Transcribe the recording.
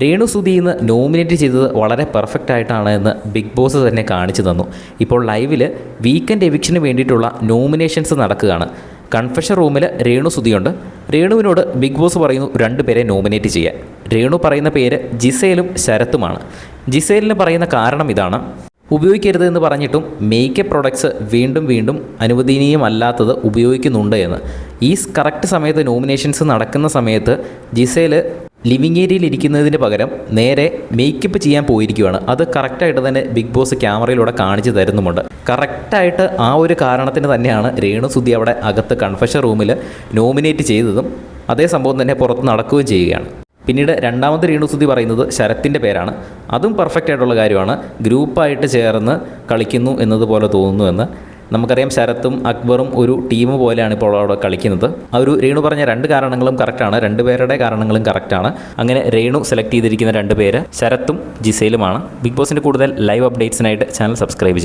Renu സുധീന്ന് nominate ചെയ്തത് വളരെ perfect ആയിട്ടാണ് എന്ന് ബിഗ് ബോസ് തന്നെ കാണിച്ചു തന്നു. ഇപ്പോൾ ലൈവിൽ വീക്കെൻഡ് എവിക്ഷന് വേണ്ടിയിട്ടുള്ള നോമിനേഷൻസ് നടക്കുകയാണ്. കൺഫെഷൻ റൂമിൽ രേണു സുധിയുണ്ട്. രേണുവിനോട് ബിഗ് ബോസ് പറയുന്നു 2 പേരെ നോമിനേറ്റ് ചെയ്യാൻ. രേണു പറയുന്ന പേര് ജിസേലും ശരത്തുമാണ്. ജിസേലിന് പറയുന്ന കാരണം ഇതാണ്: ഉപയോഗിക്കരുത് എന്ന് പറഞ്ഞിട്ടും മേക്കപ്പ് പ്രൊഡക്ട്സ് വീണ്ടും അനുവദനീയമല്ലാത്തത് ഉപയോഗിക്കുന്നുണ്ട് എന്ന്. ഈ കറക്റ്റ് സമയത്ത് നോമിനേഷൻസ് നടക്കുന്ന സമയത്ത് ജിസേൽ ലിവിങ് ഏരിയയിൽ ഇരിക്കുന്നതിന് പകരം നേരെ മേക്കപ്പ് ചെയ്യാൻ പോയിരിക്കുകയാണ്. അത് കറക്റ്റായിട്ട് തന്നെ ബിഗ് ബോസ് ക്യാമറയിലൂടെ കാണിച്ചു തരുന്നുമുണ്ട്. കറക്റ്റായിട്ട് ആ ഒരു കാരണത്തിന് തന്നെയാണ് രേണു സുധി അവിടെ അകത്ത് കൺഫെഷൻ റൂമിൽ നോമിനേറ്റ് ചെയ്തതും അതേ സംഭവം തന്നെ പുറത്ത് നടക്കുകയും ചെയ്യുകയാണ്. പിന്നീട് രണ്ടാമത് രേണു സുധി പറയുന്നത് ശരത്തിൻ്റെ പേരാണ്. അതും പെർഫെക്റ്റ് ആയിട്ടുള്ള കാര്യമാണ്. ഗ്രൂപ്പായിട്ട് ചേർന്ന് കളിക്കുന്നു എന്നതുപോലെ തോന്നുന്നുവെന്ന്. നമുക്കറിയാം, ശരത്തും അക്ബറും ഒരു ടീം പോലെയാണ് ഇപ്പോൾ അവിടെ കളിക്കുന്നത്. ആ ഒരു രേണു പറഞ്ഞ 2 കാരണങ്ങളും കറക്റ്റാണ്. 2 പേരുടെ കാരണങ്ങളും കറക്റ്റാണ്. അങ്ങനെ രേണു സെലക്ട് ചെയ്തിരിക്കുന്ന 2 പേര് ശരത്തും ജിസേലുമാണ്. ബിഗ് ബോസിൻ്റെ കൂടുതൽ ലൈവ് അപ്ഡേറ്റ്സിനായിട്ട് ചാനൽ സബ്സ്ക്രൈബ് ചെയ്യും.